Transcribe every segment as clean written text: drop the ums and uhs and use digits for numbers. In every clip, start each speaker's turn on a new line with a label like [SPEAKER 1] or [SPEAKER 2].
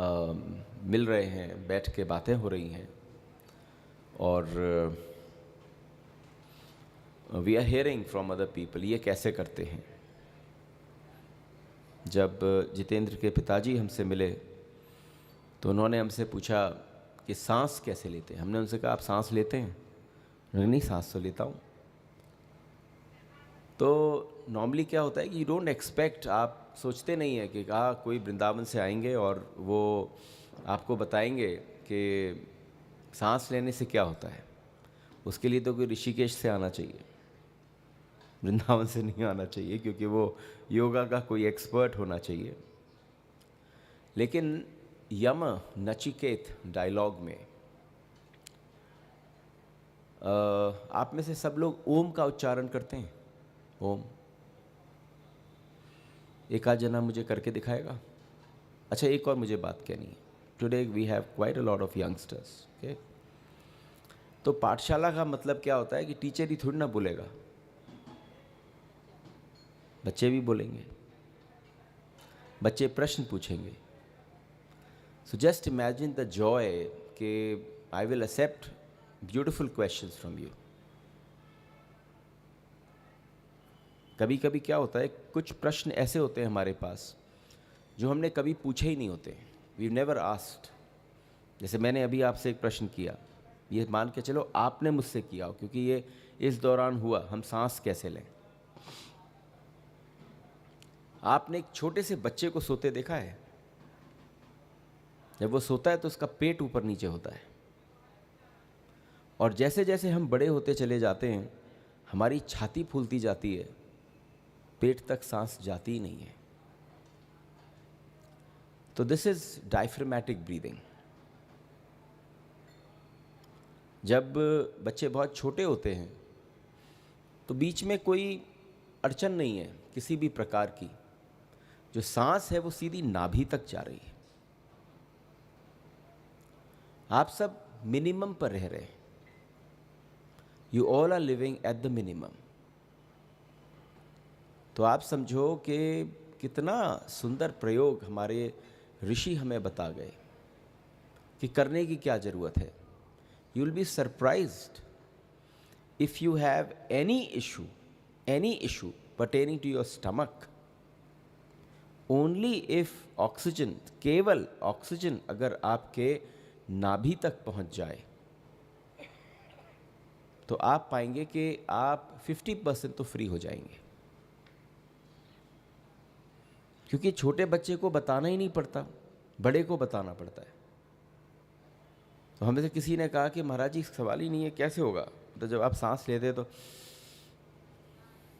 [SPEAKER 1] मिल रहे हैं, बैठ के बातें हो रही हैं और we are hearing from other people ये कैसे करते हैं। जब जितेंद्र के पिताजी हमसे मिले तो उन्होंने हमसे पूछा कि सांस कैसे लेते हैं। हमने उनसे कहा आप सांस लेते हैं? उन्होंने नहीं, सांस तो लेता हूँ। तो नॉर्मली क्या होता है कि यू डोंट एक्सपेक्ट, आप सोचते नहीं हैं कि कोई वृंदावन से आएंगे और वो आपको बताएंगे कि सांस लेने से क्या होता है। उसके लिए तो कोई ऋषिकेश से आना चाहिए, वृंदावन से नहीं आना चाहिए, क्योंकि वो योगा का कोई एक्सपर्ट होना चाहिए। लेकिन यम नचिकेत डायलॉग में आप में से सब लोग ओम का उच्चारण करते हैं? ओम एक आध जना मुझे करके दिखाएगा? अच्छा, एक और मुझे बात कहनी है। Today we have quite a lot of youngsters, okay. तो पाठशाला का मतलब क्या होता है कि टीचर ही थोड़ी ना बोलेगा, बच्चे भी बोलेंगे, बच्चे प्रश्न पूछेंगे। So just imagine the joy कि I will accept beautiful questions from you. कभी कभी क्या होता है, कुछ प्रश्न ऐसे होते हैं हमारे पास जो हमने कभी पूछे ही नहीं होते, वी नेवर आस्क्ड। जैसे मैंने अभी आपसे एक प्रश्न किया, ये मान के चलो आपने मुझसे किया हो, क्योंकि ये इस दौरान हुआ, हम सांस कैसे लें। आपने एक छोटे से बच्चे को सोते देखा है? जब वो सोता है तो उसका पेट ऊपर नीचे होता है, और जैसे जैसे हम बड़े होते चले जाते हैं हमारी छाती फूलती जाती है, पेट तक सांस जाती ही नहीं है। तो दिस इज डायफ्रामेटिक ब्रीदिंग। जब बच्चे बहुत छोटे होते हैं तो बीच में कोई अड़चन नहीं है किसी भी प्रकार की, जो सांस है वो सीधी नाभि तक जा रही है। आप सब मिनिमम पर रह रहे हैं, you all are living at the minimum. तो आप समझो कि कितना सुंदर प्रयोग हमारे ऋषि हमें बता गए कि करने की क्या ज़रूरत है। You will be surprised if you have any issue pertaining to your stomach, only if oxygen, केवल ऑक्सीजन अगर आपके नाभि तक पहुंच जाए तो आप पाएंगे कि आप 50% तो फ्री हो जाएंगे। क्योंकि छोटे बच्चे को बताना ही नहीं पड़ता, बड़े को बताना पड़ता है। तो हमें से किसी ने कहा कि महाराज जी सवाल ही नहीं है, कैसे होगा? तो जब आप सांस लेते हैं तो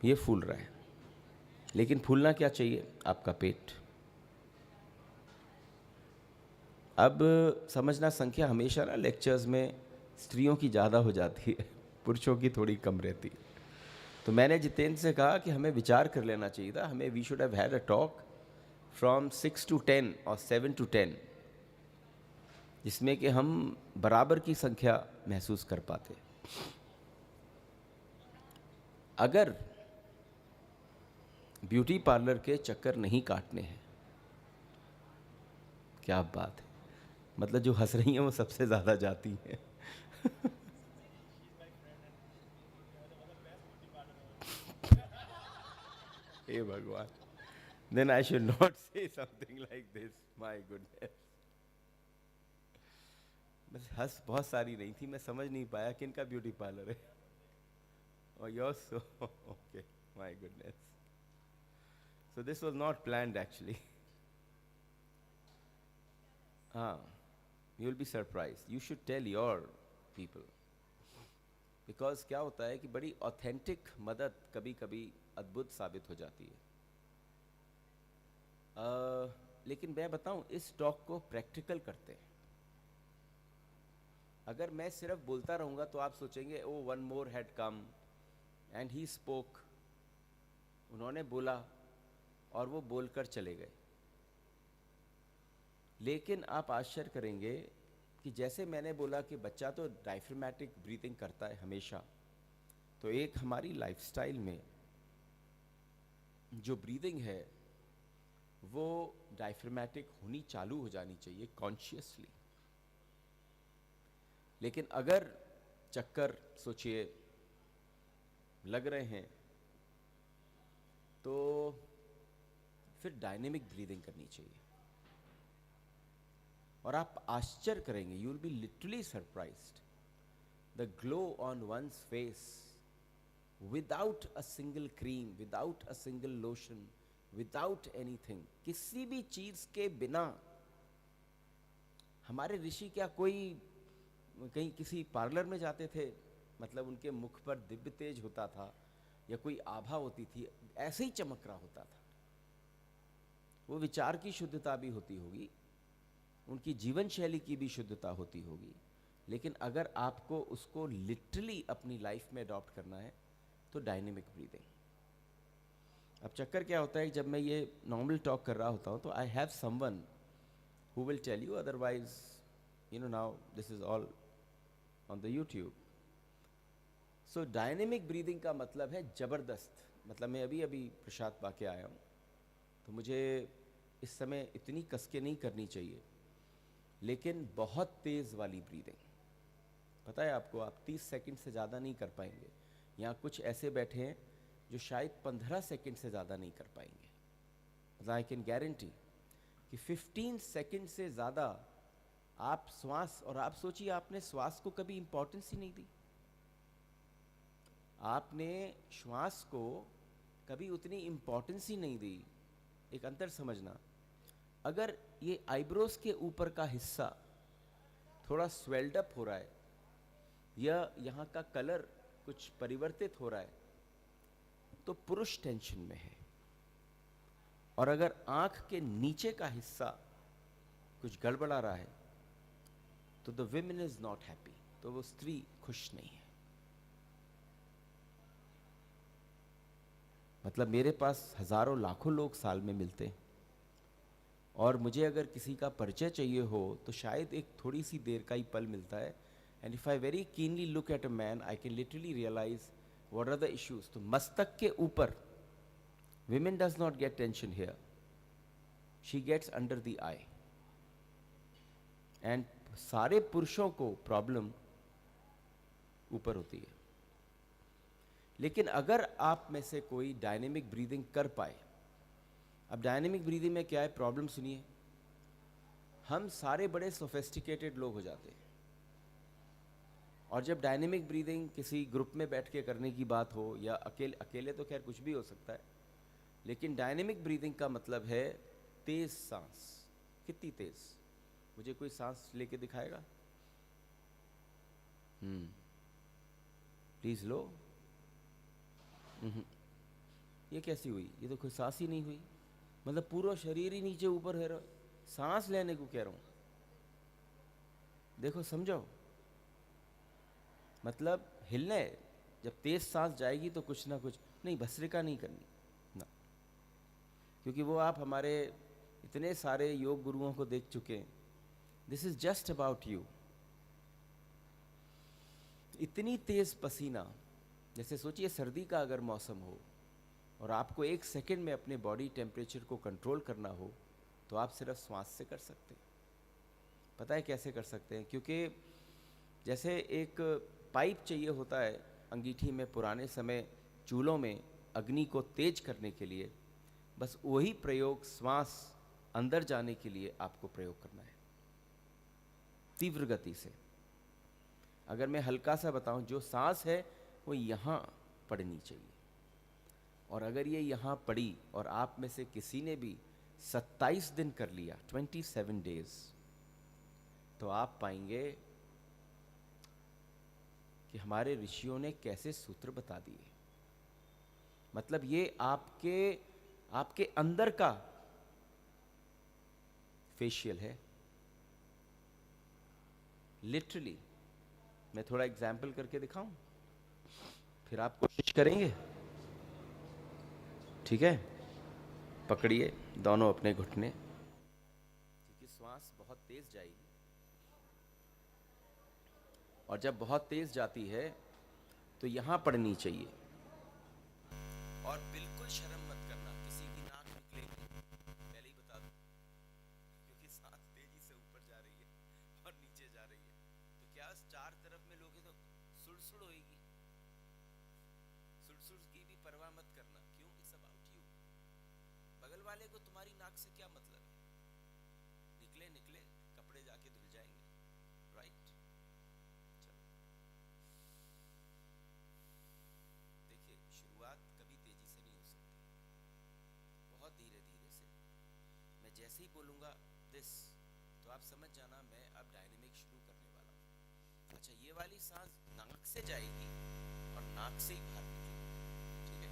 [SPEAKER 1] ये फूल रहा है, लेकिन फूलना क्या चाहिए? आपका पेट। अब समझना, संख्या हमेशा ना लेक्चर्स में स्त्रियों की ज़्यादा हो जाती है, पुरुषों की थोड़ी कम रहती है। तो मैंने जितेंद्र से कहा कि हमें विचार कर लेना चाहिए था, हमें we should have had a talk from 6 to 10 और 7 to 10, जिसमें कि हम बराबर की संख्या महसूस कर पाते। अगर ब्यूटी पार्लर के चक्कर नहीं काटने हैं, क्या बात है, मतलब जो हंस रही हैं वो सबसे ज़्यादा जाती हैं। हे भगवान, then I should not say something like this, my goodness. बस हंस बहुत सारी नहीं थी, मैं समझ नहीं पाया कि इनका ब्यूटी पार्लर है। और yours, okay, my goodness. So this was not planned actually. हाँ, you will be surprise, you should tell your people. Because क्या होता है कि बड़ी ऑथेंटिक मदद कभी कभी अद्भुत साबित हो जाती है। लेकिन मैं बताऊं, इस टॉक को प्रैक्टिकल करते हैं। अगर मैं सिर्फ बोलता रहूंगा तो आप सोचेंगे oh one more had come and he spoke, उन्होंने बोला और वो बोलकर चले गए। लेकिन आप आश्चर्य करेंगे कि जैसे मैंने बोला कि बच्चा तो डायफ्रामेटिक ब्रीथिंग करता है हमेशा, तो एक हमारी लाइफस्टाइल में जो ब्रीदिंग है वो डायफ्रामेटिक होनी चालू हो जानी चाहिए कॉन्शियसली। लेकिन अगर चक्कर सोचिए लग रहे हैं तो फिर डायनेमिक ब्रीदिंग करनी चाहिए। और आप आश्चर्य करेंगे, you will be literally surprised, the glow on one's face without a single cream, without a single lotion, without anything, किसी भी चीज के बिना। हमारे ऋषि क्या कोई कहीं किसी पार्लर में जाते थे, मतलब उनके मुख पर दिव्य तेज होता था या कोई आभा होती थी, ऐसे ही चमक रहा होता था। वो विचार की शुद्धता भी होती होगी, उनकी जीवन शैली की भी शुद्धता होती होगी, लेकिन अगर आपको उसको लिटरली अपनी लाइफ में अडॉप्ट करना है तो डायनेमिक ब्रीदिंग। अब चक्कर क्या होता है, जब मैं ये नॉर्मल टॉक कर रहा होता हूँ तो I have someone who will tell you, otherwise you know now this is all on the YouTube. So dynamic breathing का मतलब है जबरदस्त, मतलब मैं अभी अभी प्रसाद पाके आया हूँ तो मुझे इस समय इतनी कसके नहीं करनी चाहिए, लेकिन बहुत तेज़ वाली ब्रीदिंग। पता है आपको, आप 30 सेकंड से ज़्यादा नहीं कर पाएंगे। यहाँ कुछ ऐसे बैठे हैं जो शायद 15 सेकंड से ज़्यादा नहीं कर पाएंगे। मतलब आई कैन गारंटी कि 15 सेकंड से ज़्यादा आप श्वास, और आप सोचिए आपने श्वास को कभी इंपॉर्टेंस ही नहीं दी, आपने श्वास को कभी उतनी इंपॉर्टेंस ही नहीं दी। एक अंतर समझना, अगर ये आईब्रोज के ऊपर का हिस्सा थोड़ा स्वेल्ड अप हो रहा है या यहाँ का कलर कुछ परिवर्तित हो रहा है तो पुरुष टेंशन में है, और अगर आंख के नीचे का हिस्सा कुछ गड़बड़ा रहा है तो the women is not happy, तो वो स्त्री खुश नहीं है। मतलब मेरे पास हजारों लाखों लोग साल में मिलते हैं, और मुझे अगर किसी का परिचय चाहिए हो तो शायद एक थोड़ी सी देर का ही पल मिलता है। And if I very keenly look at a man I can literally realise what are the issues. तो मस्तक के ऊपर women does not get tension here, she gets under the eye. And सारे पुरुषों को प्रॉब्लम ऊपर होती है। लेकिन अगर आप में से कोई डायनेमिक ब्रीदिंग कर पाए, अब डायनेमिक ब्रीदिंग में क्या है, प्रॉब्लम सुनिए, हम सारे बड़े सोफिस्टिकेटेड लोग हो जाते हैं, और जब डायनेमिक ब्रीदिंग किसी ग्रुप में बैठ के करने की बात हो या अकेले अकेले तो खैर कुछ भी हो सकता है, लेकिन डायनेमिक ब्रीदिंग का मतलब है तेज सांस। कितनी तेज? मुझे कोई सांस लेके दिखाएगा? प्लीज लो। ये कैसी हुई? ये तो कोई सांस ही नहीं हुई, मतलब पूरा शरीर ही नीचे ऊपर है, सांस लेने को कह रहा हूं। देखो समझो, मतलब हिलना है। जब तेज सांस जाएगी तो कुछ ना कुछ नहीं, भस्त्रिका नहीं करनी ना, क्योंकि वो आप हमारे इतने सारे योग गुरुओं को देख चुके हैं। This is just about you. इतनी तेज पसीना, जैसे सोचिए सर्दी का अगर मौसम हो और आपको 1 सेकंड में अपने बॉडी टेम्परेचर को कंट्रोल करना हो तो आप सिर्फ श्वास से कर सकते हैं। पता है कैसे कर सकते हैं? क्योंकि जैसे एक पाइप चाहिए होता है अंगीठी में, पुराने समय चूल्हों में अग्नि को तेज करने के लिए, बस वही प्रयोग श्वास अंदर जाने के लिए आपको प्रयोग करना है तीव्र गति से। अगर मैं हल्का सा बताऊं, जो सांस है वो यहाँ पड़नी चाहिए, और अगर ये यहाँ पड़ी और आप में से किसी ने भी 27 दिन कर लिया, 27 डेज, तो आप पाएंगे कि हमारे ऋषियों ने कैसे सूत्र बता दिए। मतलब ये आपके अंदर का फेशियल है लिटरली। मैं थोड़ा एग्जाम्पल करके दिखाऊं, फिर आप कोशिश करेंगे? ठीक है, पकड़िए दोनों अपने घुटने, क्योंकि श्वास बहुत तेज जाएगी, और जब बहुत तेज जाती है तो यहां पड़नी चाहिए। और बिल्कुल शर्म मत करना, किसी की नाक निकलेगी, पहले ही सुड़सुड़ होएगी, सुड़सुड़ की भी परवाह मत करना। क्यों? It's about you. बगल वाले को तुम्हारी नाक से क्या मतलब है? निकले निकले, कपड़े जाके धुल जाएंगे, राइट? चलो, देखिए, शुरुआत कभी तेजी से नहीं हो सकती, बहुत धीरे धीरे से। मैं जैसे ही बोलूंगा दिस, तो आप समझ जाना मैं अब डायनेमिक शुरू करने वाला हूँ। अच्छा, ये वाली सांस नाक से जाएगी और नाक से ही बाहर निकलेगी, ठीक है?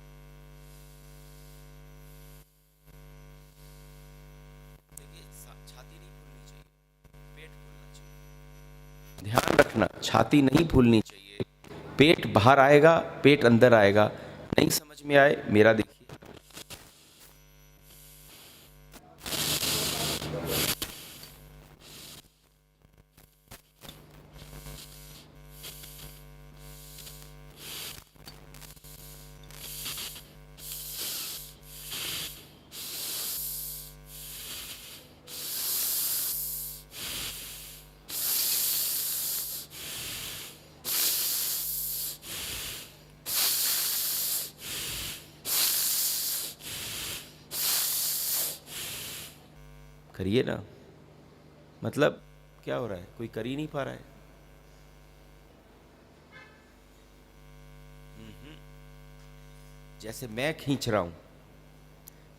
[SPEAKER 1] देखिए, छाती नहीं फूलनी चाहिए, पेट फूलना चाहिए। ध्यान रखना, छाती नहीं फूलनी चाहिए, पेट बाहर आएगा, पेट अंदर आएगा। नहीं समझ में आए मेरा देखिए, करिए ना। मतलब क्या हो रहा है? कोई कर ही नहीं पा रहा है। जैसे मैं खींच रहा हूं,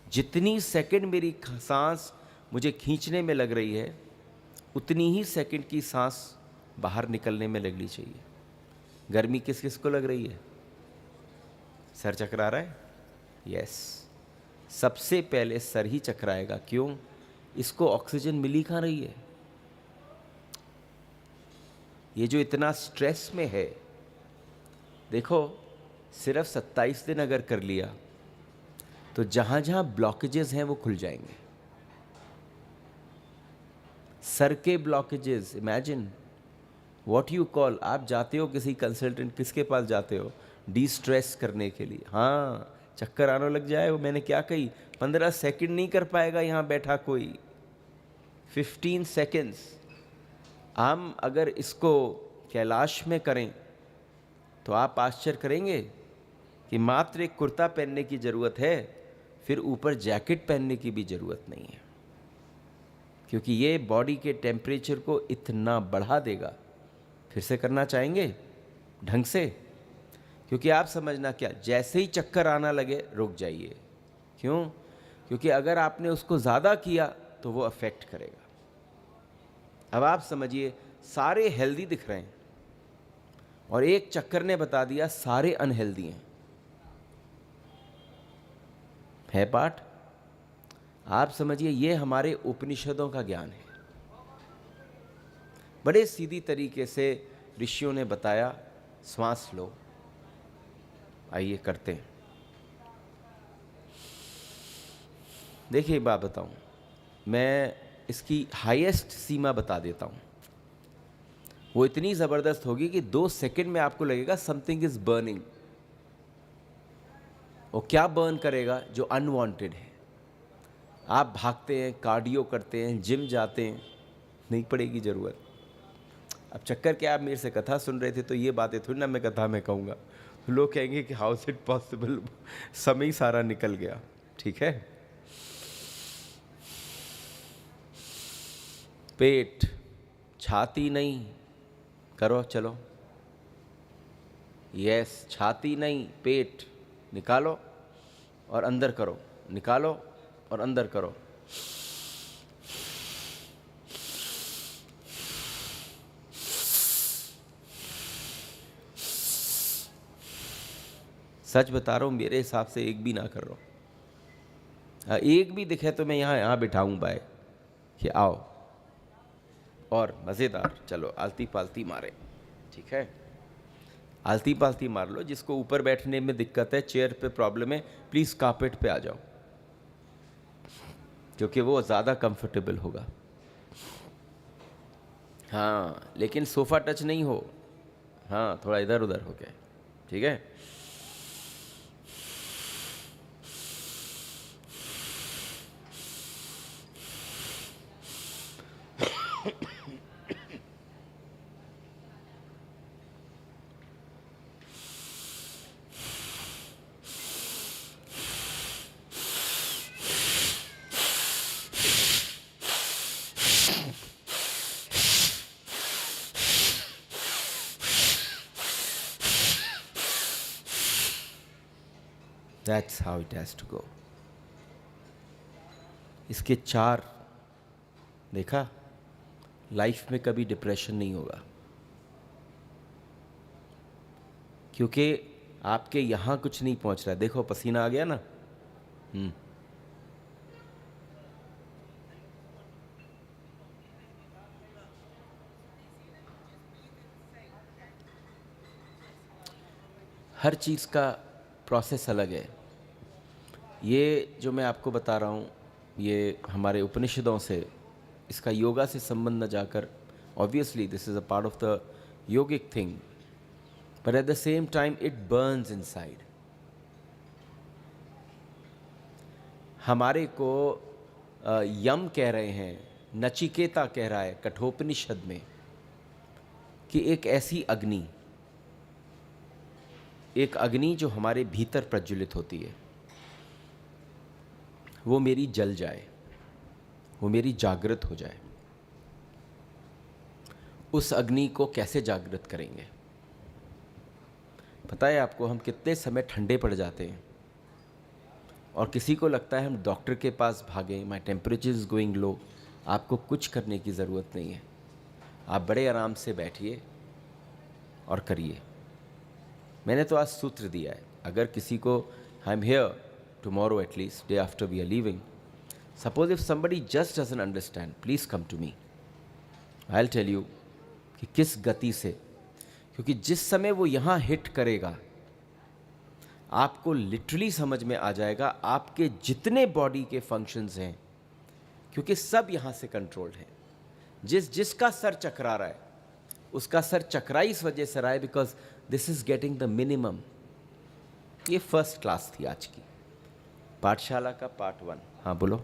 [SPEAKER 1] जितनी सेकंड मेरी सांस मुझे खींचने में लग रही है, उतनी ही सेकंड की सांस बाहर निकलने में लगनी चाहिए। गर्मी किस किस को लग रही है? सर चकरा रहा है? यस, सबसे पहले सर ही चकराएगा। क्यों? इसको ऑक्सीजन मिल ही कहाँ रही है। ये जो इतना स्ट्रेस में है, देखो, सिर्फ 27 दिन अगर कर लिया तो जहां जहां ब्लॉकेजेस हैं वो खुल जाएंगे। सर के blockages, imagine what you call, आप जाते हो किसी कंसल्टेंट, किसके पास जाते हो? डी स्ट्रेस करने के लिए। हाँ, चक्कर आने लग जाए, वो मैंने क्या कही, 15 सेकंड नहीं कर पाएगा यहाँ बैठा कोई, 15 सेकंड्स। हम अगर इसको कैलाश में करें तो आप आश्चर्य करेंगे कि मात्र एक कुर्ता पहनने की ज़रूरत है, फिर ऊपर जैकेट पहनने की भी ज़रूरत नहीं है, क्योंकि ये बॉडी के टेम्परेचर को इतना बढ़ा देगा। फिर से करना चाहेंगे ढंग से? क्योंकि आप समझना, क्या जैसे ही चक्कर आना लगे रुक जाइए। क्यों? क्योंकि अगर आपने उसको ज़्यादा किया तो वो अफेक्ट करेगा। अब आप समझिए, सारे हेल्दी दिख रहे हैं और एक चक्कर ने बता दिया सारे अनहेल्दी हैं। है पाठ? आप समझिए, ये हमारे उपनिषदों का ज्ञान है। बड़े सीधी तरीके से ऋषियों ने बताया, श्वास लो। आइए करते हैं। देखिए, एक बात बताऊं, मैं इसकी हाईएस्ट सीमा बता देता हूं। वो इतनी ज़बरदस्त होगी कि 2 सेकंड में आपको लगेगा समथिंग इज बर्निंग। वो क्या बर्न करेगा? जो अनवांटेड है। आप भागते हैं, कार्डियो करते हैं, जिम जाते हैं, नहीं पड़ेगी ज़रूरत। अब चक्कर क्या, आप मेरे से कथा सुन रहे थे तो ये बातें थोड़ी ना मैं कथा में कहूँगा। लोग कहेंगे कि हाउ इज इट पॉसिबल, समय ही सारा निकल गया। ठीक है, पेट, छाती नहीं, करो चलो। यस, छाती नहीं, पेट निकालो और अंदर करो, निकालो और अंदर करो। सच बता रहा हूँ, मेरे हिसाब से एक भी ना कर रहा हूँ। हाँ, एक भी दिखे तो मैं यहाँ बिठाऊँ बाय कि आओ, और मज़ेदार चलो आलती पालती मारे। ठीक है, आलती पालती मार लो। जिसको ऊपर बैठने में दिक्कत है, चेयर पे प्रॉब्लम है, प्लीज़ कारपेट पे आ जाओ, क्योंकि वो ज़्यादा कंफर्टेबल होगा। हाँ, लेकिन सोफ़ा टच नहीं हो, हाँ, थोड़ा इधर उधर हो गया। ठीक है, that's how it has to go. इसके 4 देखा, लाइफ में कभी डिप्रेशन नहीं होगा, क्योंकि आपके यहाँ कुछ नहीं पहुँच रहा है। देखो पसीना आ गया ना। हर चीज़ का प्रोसेस अलग है। ये जो मैं आपको बता रहा हूँ, ये हमारे उपनिषदों से, इसका योगा से संबंध न जाकर, obviously this is a part of the yogic thing, but at the same time it Burns inside. हमारे को यम कह रहे हैं, नचिकेता कह रहा है कठोपनिषद में कि एक ऐसी अग्नि, एक अग्नि जो हमारे भीतर प्रज्वलित होती है, वो मेरी जल जाए, वो मेरी जागृत हो जाए। उस अग्नि को कैसे जागृत करेंगे? पता है आपको, हम कितने समय ठंडे पड़ जाते हैं और किसी को लगता है हम डॉक्टर के पास भागें, माई टेम्परेचर इज़ गोइंग लो। आपको कुछ करने की ज़रूरत नहीं है। आप बड़े आराम से बैठिए और करिए। मैंने तो आज सूत्र दिया है, अगर किसी को, I am here tomorrow at least, day after we are leaving, suppose if somebody just doesn't understand, please come to me, I will tell you कि किस गति से, क्योंकि जिस समय वो यहाँ हिट करेगा आपको लिटरली समझ में आ जाएगा आपके जितने बॉडी के फंक्शंस हैं, क्योंकि सब यहाँ से कंट्रोल्ड हैं। जिसका सर चकरा रहा है उसका सर चकरा इस वजह से रहा है because this is getting the minimum. ये फर्स्ट क्लास थी आज की पाठशाला का पार्ट 1। हाँ बोलो।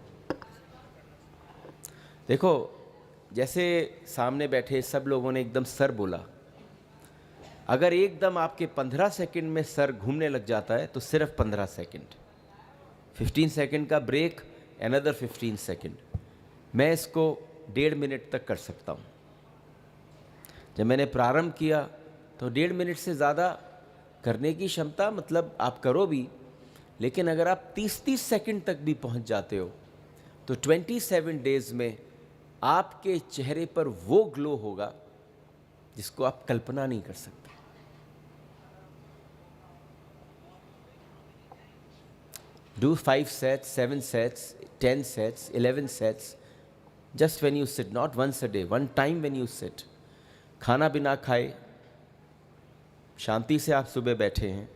[SPEAKER 1] देखो, जैसे सामने बैठे सब लोगों ने एकदम सर बोला, अगर एकदम आपके 15 सेकंड में सर घूमने लग जाता है तो सिर्फ 15 सेकंड, 15 सेकंड का ब्रेक, अनदर 15 सेकंड, मैं इसको 1.5 मिनट तक कर सकता हूँ। जब मैंने प्रारंभ किया तो 1.5 मिनट से ज़्यादा करने की क्षमता, मतलब आप करो भी, लेकिन अगर आप 30-30 सेकंड तक भी पहुँच जाते हो तो 27 डेज़ में आपके चेहरे पर वो ग्लो होगा जिसको आप कल्पना नहीं कर सकते। Do 5 sets, 7 sets, 10 sets, 11 sets, just when you sit, not once a day, one time when you sit. खाना बिना खाए शांति से आप सुबह बैठे हैं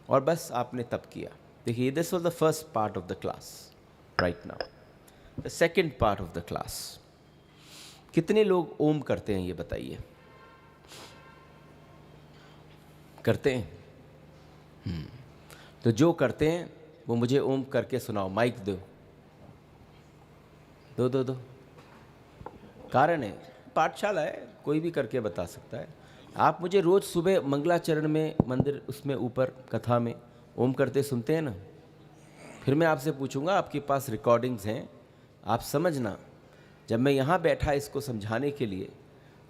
[SPEAKER 1] और बस आपने तप किया। देखिए, this was the first part of the class. Right now the second part of the class. कितने लोग ओम करते हैं ये बताइए? करते हैं? तो जो करते हैं वो मुझे ओम करके सुनाओ। माइक दो, दो दो दो। कारण है, पाठशाला है, कोई भी करके बता सकता है। आप मुझे रोज़ सुबह मंगलाचरण में, मंदिर उसमें ऊपर कथा में ओम करते सुनते हैं ना? फिर मैं आपसे पूछूंगा, आपके पास रिकॉर्डिंग्स हैं, आप समझना। जब मैं यहाँ बैठा इसको समझाने के लिए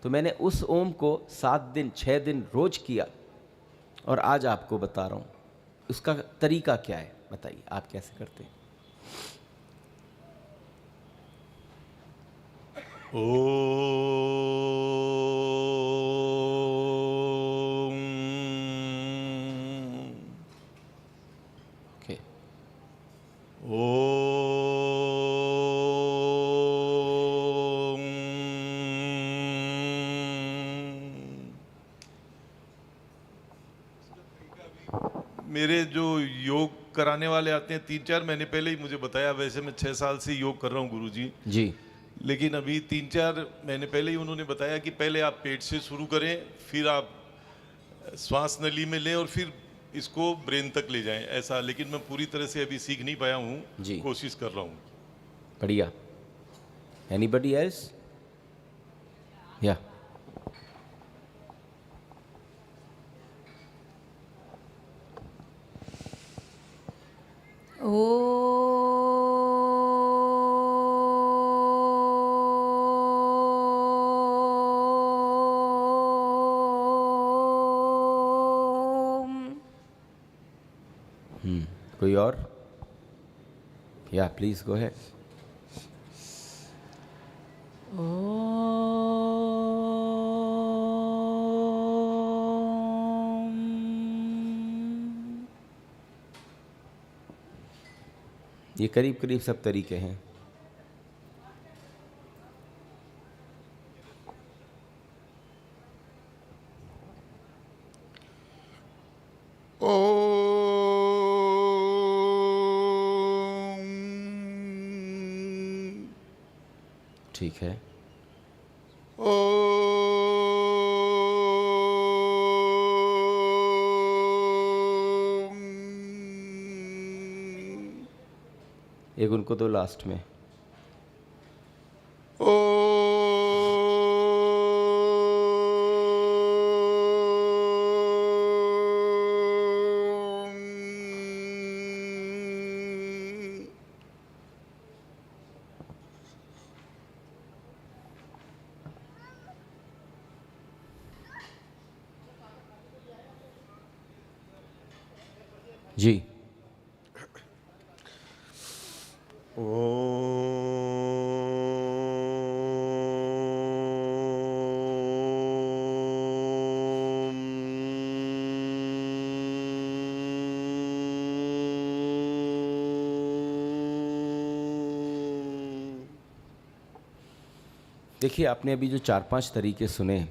[SPEAKER 1] तो मैंने उस ओम को 7 दिन 6 दिन रोज़ किया और आज आपको बता रहा हूँ उसका तरीका क्या है। बताइए आप कैसे करते हैं? ओके,
[SPEAKER 2] मेरे जो योग कराने वाले आते हैं 3-4 महीने पहले ही मुझे बताया। वैसे मैं 6 साल से योग कर रहा हूँ गुरुजी
[SPEAKER 1] जी।
[SPEAKER 2] लेकिन अभी 3-4 महीने पहले ही उन्होंने बताया कि पहले आप पेट से शुरू करें, फिर आप श्वास नली में लें और फिर इसको ब्रेन तक ले जाएं, ऐसा। लेकिन मैं पूरी तरह से अभी सीख नहीं पाया हूँ, कोशिश कर रहा हूँ।
[SPEAKER 1] बढ़िया। Anybody else? या कोई और? या प्लीज गो है। ये करीब करीब सब तरीके हैं। ठीक है। एक उनको दो लास्ट में। जी। देखिए, आपने अभी जो 4-5 तरीके सुने,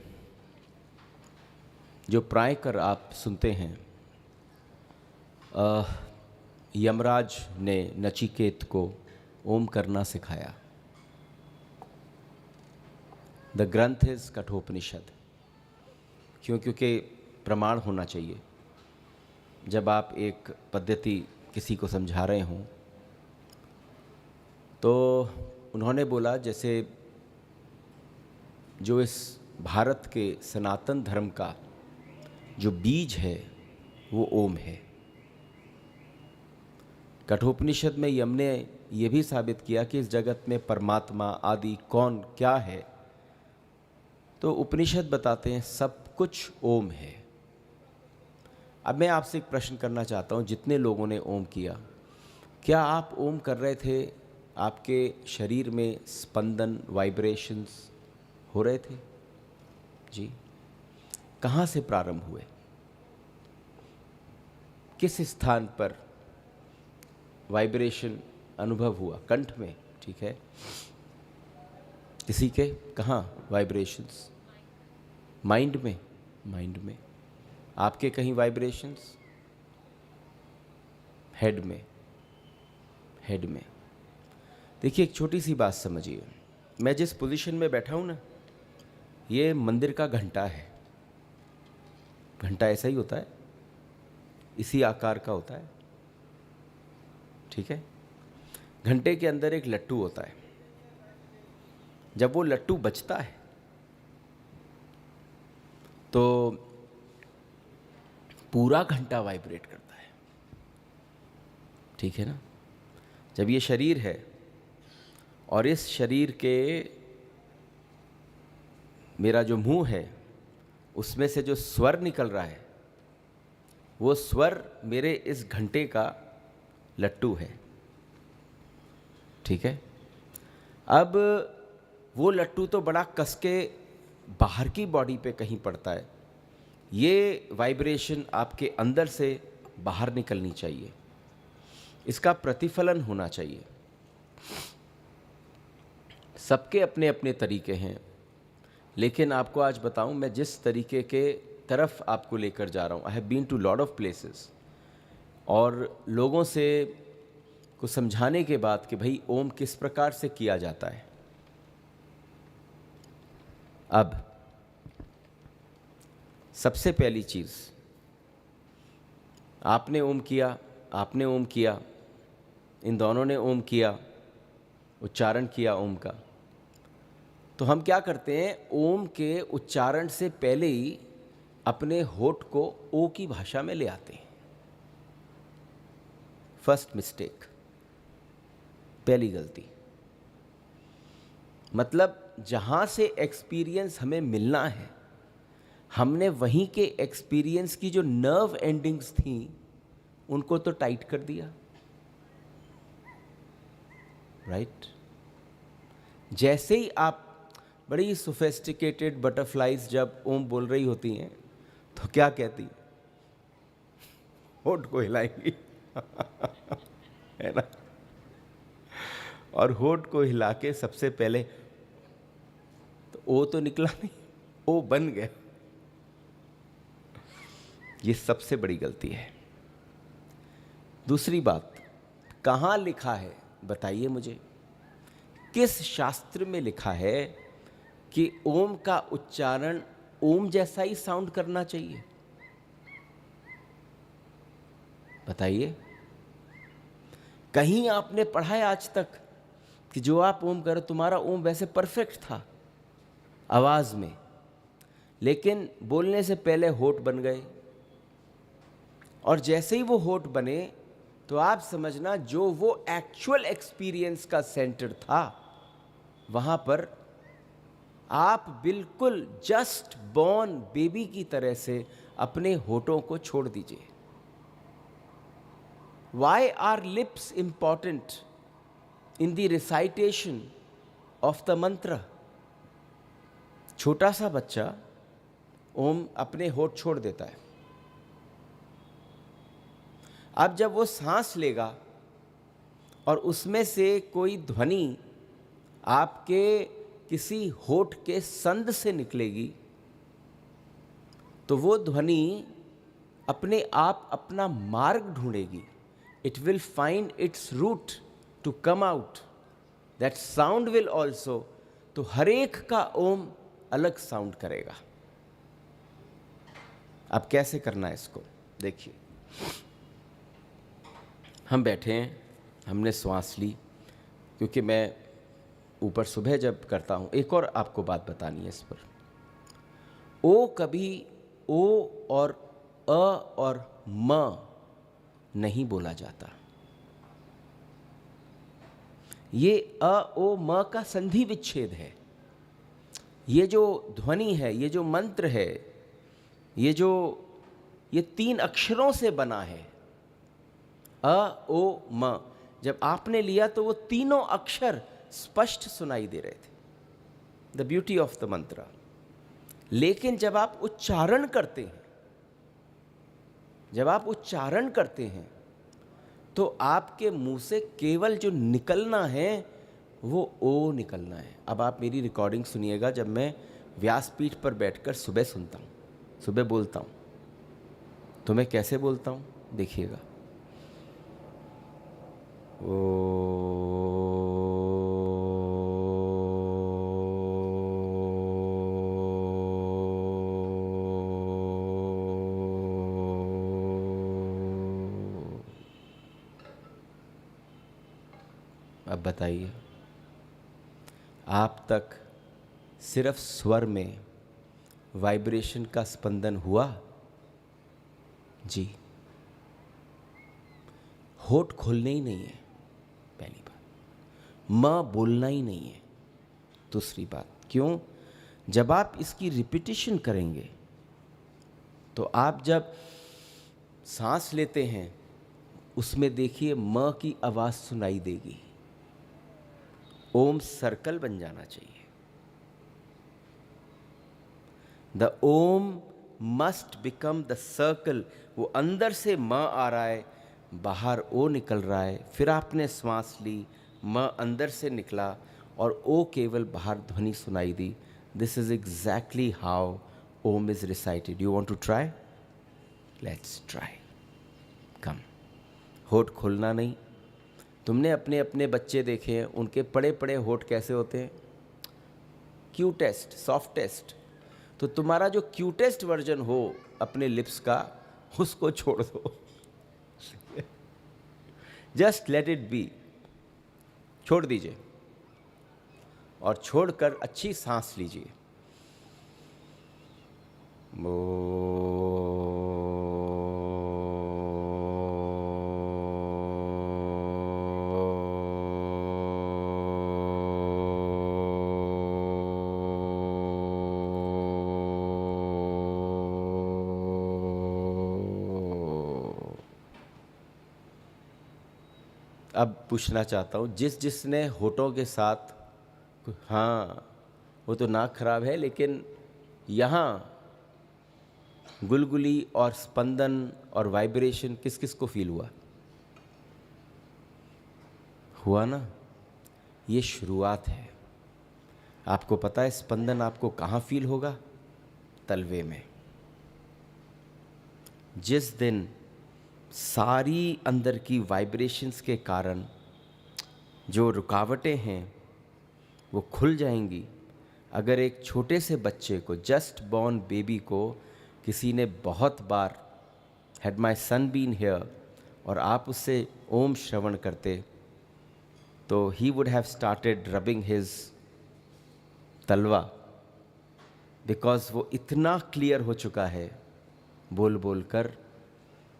[SPEAKER 1] जो प्राय कर आप सुनते हैं, यमराज ने नचिकेत को ओम करना सिखाया। द ग्रंथ इज कठोपनिषद। क्यों? क्योंकि प्रमाण होना चाहिए। जब आप एक पद्धति किसी को समझा रहे हों, तो उन्होंने बोला जैसे जो इस भारत के सनातन धर्म का जो बीज है वो ओम है। कठोपनिषद में यम ने ये भी साबित किया कि इस जगत में परमात्मा आदि कौन क्या है, तो उपनिषद बताते हैं सब कुछ ओम है। अब मैं आपसे एक प्रश्न करना चाहता हूँ, जितने लोगों ने ओम किया, क्या आप ओम कर रहे थे, आपके शरीर में स्पंदन वाइब्रेशंस हो रहे थे? जी। कहाँ से प्रारंभ हुए? किस स्थान पर वाइब्रेशन अनुभव हुआ? कंठ में, ठीक है। किसी के कहाँ वाइब्रेशंस? माइंड में। माइंड में। आपके कहीं वाइब्रेशंस? हेड में। हेड में। देखिए, एक छोटी सी बात समझिए। मैं जिस पोजीशन में बैठा हूँ ना, ये मंदिर का घंटा है। घंटा ऐसा ही होता है, इसी आकार का होता है, ठीक है। घंटे के अंदर एक लट्टू होता है। जब वो लट्टू बजता है तो पूरा घंटा वाइब्रेट करता है, ठीक है ना। जब ये शरीर है और इस शरीर के मेरा जो मुंह है उसमें से जो स्वर निकल रहा है, वो स्वर मेरे इस घंटे का लट्टू है, ठीक है। अब वो लट्टू तो बड़ा कस के बाहर की बॉडी पे कहीं पड़ता है। ये वाइब्रेशन आपके अंदर से बाहर निकलनी चाहिए, इसका प्रतिफलन होना चाहिए। सबके अपने अपने तरीके हैं, लेकिन आपको आज बताऊं, मैं जिस तरीके के तरफ आपको लेकर जा रहा हूं, I have been to lot of places, और लोगों से को समझाने के बाद कि भाई ओम किस प्रकार से किया जाता है। अब सबसे पहली चीज़, आपने ओम किया, आपने ओम किया, इन दोनों ने ओम किया, उच्चारण किया ओम का, तो हम क्या करते हैं, ओम के उच्चारण से पहले ही अपने होठ को ओ की भाषा में ले आते हैं। फर्स्ट मिस्टेक, पहली गलती। मतलब जहां से एक्सपीरियंस हमें मिलना है, हमने वहीं के एक्सपीरियंस की जो नर्व एंडिंग्स थी उनको तो टाइट कर दिया, राइट? जैसे ही आप बड़ी सोफेस्टिकेटेड बटरफ्लाइज जब ओम बोल रही होती हैं तो क्या कहती हैं? होठ को हिलाएंगी है ना? और होठ को हिला के सबसे पहले तो ओ तो निकला नहीं, ओ बन गया। ये सबसे बड़ी गलती है। दूसरी बात, कहाँ लिखा है बताइए मुझे, किस शास्त्र में लिखा है कि ओम का उच्चारण ओम जैसा ही साउंड करना चाहिए? बताइए, कहीं आपने पढ़ा है आज तक कि जो आप ओम करो, तुम्हारा ओम वैसे परफेक्ट था आवाज में, लेकिन बोलने से पहले होठ बन गए, और जैसे ही वो होठ बने तो आप समझना जो वो एक्चुअल एक्सपीरियंस का सेंटर था वहां पर आप बिल्कुल जस्ट बॉर्न बेबी की तरह से अपने होठों को छोड़ दीजिए। Why are lips important in the recitation of the mantra? छोटा सा बच्चा ओम अपने होठ छोड़ देता है। अब जब वो सांस लेगा और उसमें से कोई ध्वनि आपके किसी होठ के संद से निकलेगी, तो वो ध्वनि अपने आप अपना मार्ग ढूंढेगी। It will find its route to come out. That sound will also, तो हर एक का ओम अलग साउंड करेगा। अब कैसे करना है इसको देखिए। हम बैठे हैं, हमने श्वास ली, क्योंकि मैं ऊपर सुबह जब करता हूँ, एक और आपको बात बतानी है इस पर। ओ कभी ओ और अ और म नहीं बोला जाता। ये अ ओ म का संधि विच्छेद है। ये जो ध्वनि है, ये जो मंत्र है, ये 3 अक्षरों से बना है, अ ओ म। जब आपने लिया तो वो तीनों अक्षर स्पष्ट सुनाई दे रहे थे, द ब्यूटी ऑफ द मंत्र। लेकिन जब आप उच्चारण करते हैं तो आपके मुंह से केवल जो निकलना है वो ओ निकलना है। अब आप मेरी रिकॉर्डिंग सुनिएगा, जब मैं व्यासपीठ पर बैठकर सुबह सुनता हूँ, सुबह बोलता हूँ, तो मैं कैसे बोलता हूँ देखिएगा। अब बताइए, आप तक सिर्फ स्वर में वाइब्रेशन का स्पंदन हुआ? जी। होठ खोलने ही नहीं है, पहली बात। माँ बोलना ही नहीं है, दूसरी बात। क्यों? जब आप इसकी रिपीटिशन करेंगे तो आप जब सांस लेते हैं उसमें देखिए म की आवाज सुनाई देगी। ओम सर्कल बन जाना चाहिए। The Om must become the circle. वो अंदर से म आ रहा है, बाहर ओ निकल रहा है, फिर आपने श्वास ली, म अंदर से निकला और ओ केवल बाहर ध्वनि सुनाई दी। This is exactly how Om is recited. You want to try? Let's try. Come. होठ खोलना नहीं। तुमने अपने अपने बच्चे देखे हैं, उनके पड़े पड़े होठ कैसे होते हैं? Cutest, softest. तो तुम्हारा जो क्यूटेस्ट वर्जन हो अपने लिप्स का, उसको छोड़ दो। Just let it be. छोड़ दीजिए और छोड़कर अच्छी सांस लीजिए। अब पूछना चाहता हूँ, जिसने होठों के साथ, हाँ वो तो नाक खराब है, लेकिन यहाँ गुलगुली और स्पंदन और वाइब्रेशन किस किस को फील हुआ? हुआ ना? ये शुरुआत है। आपको पता है स्पंदन आपको कहाँ फील होगा? तलवे में। जिस दिन सारी अंदर की वाइब्रेशंस के कारण जो रुकावटें हैं वो खुल जाएंगी। अगर एक छोटे से बच्चे को, जस्ट बॉर्न बेबी को, किसी ने बहुत बार had my son been here और आप उससे ओम श्रवण करते, तो ही would have started rubbing his तलवा, बिकॉज वो इतना क्लियर हो चुका है बोल बोल कर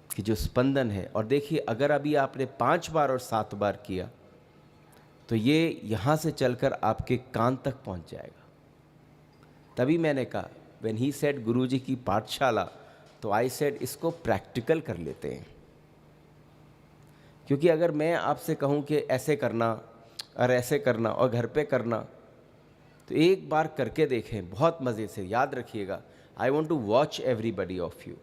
[SPEAKER 1] कि जो स्पंदन है। और देखिए, अगर अभी आपने 5 बार और 7 बार किया तो ये यहाँ से चलकर आपके कान तक पहुँच जाएगा। तभी मैंने कहा, व्हेन ही सेड गुरुजी की पाठशाला, तो आई सेड इसको प्रैक्टिकल कर लेते हैं। क्योंकि अगर मैं आपसे कहूँ कि ऐसे करना और ऐसे करना और घर पे करना, तो एक बार करके देखें बहुत मज़े से। याद रखिएगा, I want to watch everybody of you,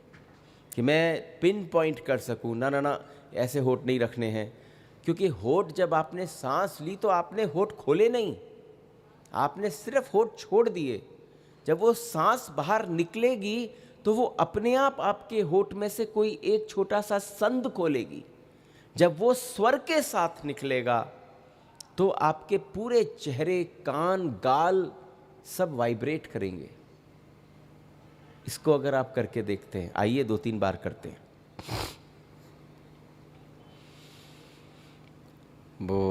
[SPEAKER 1] कि मैं पिन पॉइंट कर सकूँ। ना ना ना, ऐसे होठ नहीं रखने हैं। क्योंकि होठ, जब आपने सांस ली तो आपने होठ खोले नहीं, आपने सिर्फ होठ छोड़ दिए। जब वो सांस बाहर निकलेगी तो वो अपने आप आपके होठ में से कोई एक छोटा सा संद खोलेगी। जब वो स्वर के साथ निकलेगा तो आपके पूरे चेहरे, कान, गाल सब वाइब्रेट करेंगे। इसको अगर आप करके देखते हैं, आइए 2-3 बार करते हैं। बो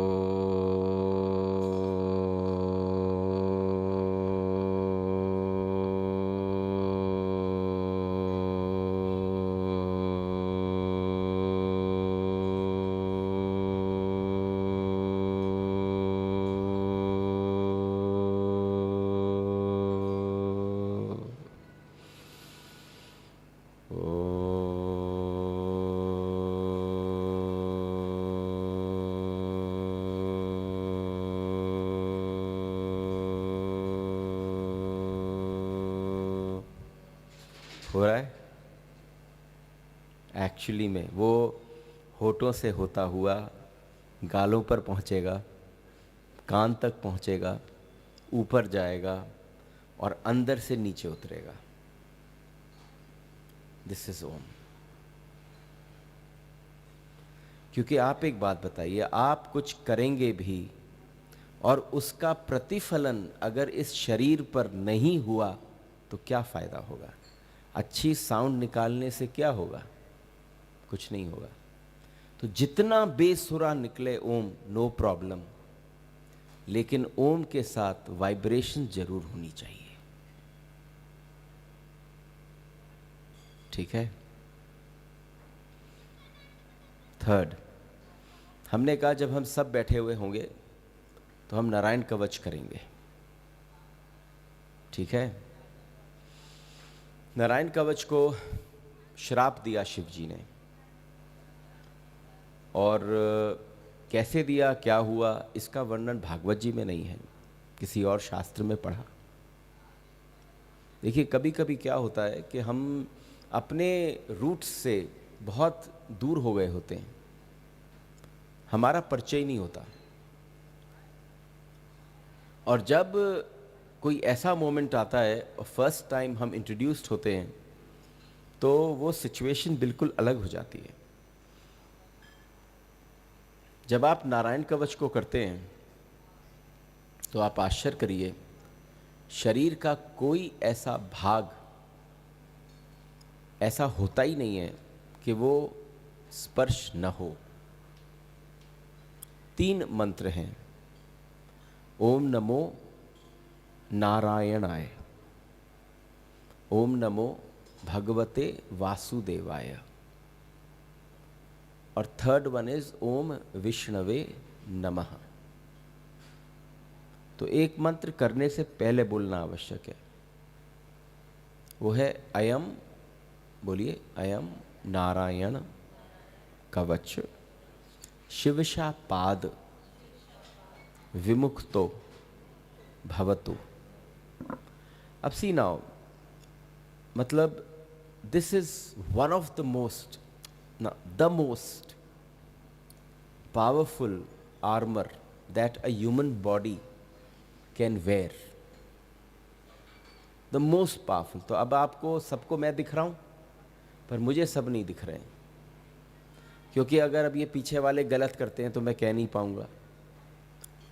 [SPEAKER 1] हो रहा है। एक्चुअली में वो होठों से होता हुआ गालों पर पहुंचेगा, कान तक पहुंचेगा, ऊपर जाएगा और अंदर से नीचे उतरेगा। दिस इज ओम। क्योंकि आप एक बात बताइए, आप कुछ करेंगे भी और उसका प्रतिफलन अगर इस शरीर पर नहीं हुआ तो क्या फ़ायदा होगा? अच्छी साउंड निकालने से क्या होगा? कुछ नहीं होगा। तो जितना बेसुरा निकले ओम, नो प्रॉब्लम, लेकिन ओम के साथ वाइब्रेशन जरूर होनी चाहिए। ठीक है। थर्ड, हमने कहा जब हम सब बैठे हुए होंगे तो हम नारायण कवच करेंगे। ठीक है। नारायण कवच को श्राप दिया शिव जी ने, और कैसे दिया, क्या हुआ, इसका वर्णन भागवत जी में नहीं है, किसी और शास्त्र में पढ़ा। देखिए, कभी कभी क्या होता है कि हम अपने रूट्स से बहुत दूर हो गए होते हैं, हमारा परिचय नहीं होता, और जब कोई ऐसा मोमेंट आता है और फर्स्ट टाइम हम इंट्रोड्यूस्ड होते हैं तो वो सिचुएशन बिल्कुल अलग हो जाती है। जब आप नारायण कवच को करते हैं तो आप आश्चर्य करिए, शरीर का कोई ऐसा भाग ऐसा होता ही नहीं है कि वो स्पर्श न हो। 3 मंत्र हैं। ओम नमो नारायणाय, ओम नमो भगवते वासुदेवाय, और थर्ड वन इज ओम विष्णवे नमः। तो एक मंत्र करने से पहले बोलना आवश्यक है, वो है अयम, बोलिए, अयम नारायण कवच शिवशा पाद विमुक्तो भवतु। अब सी नाउ, मतलब this is one of the most, the most powerful armor that a human body can wear, the most powerful। तो अब आपको सबको मैं दिख रहा हूं, पर मुझे सब नहीं दिख रहे हैं, क्योंकि अगर अब ये पीछे वाले गलत करते हैं तो मैं कह नहीं पाऊंगा।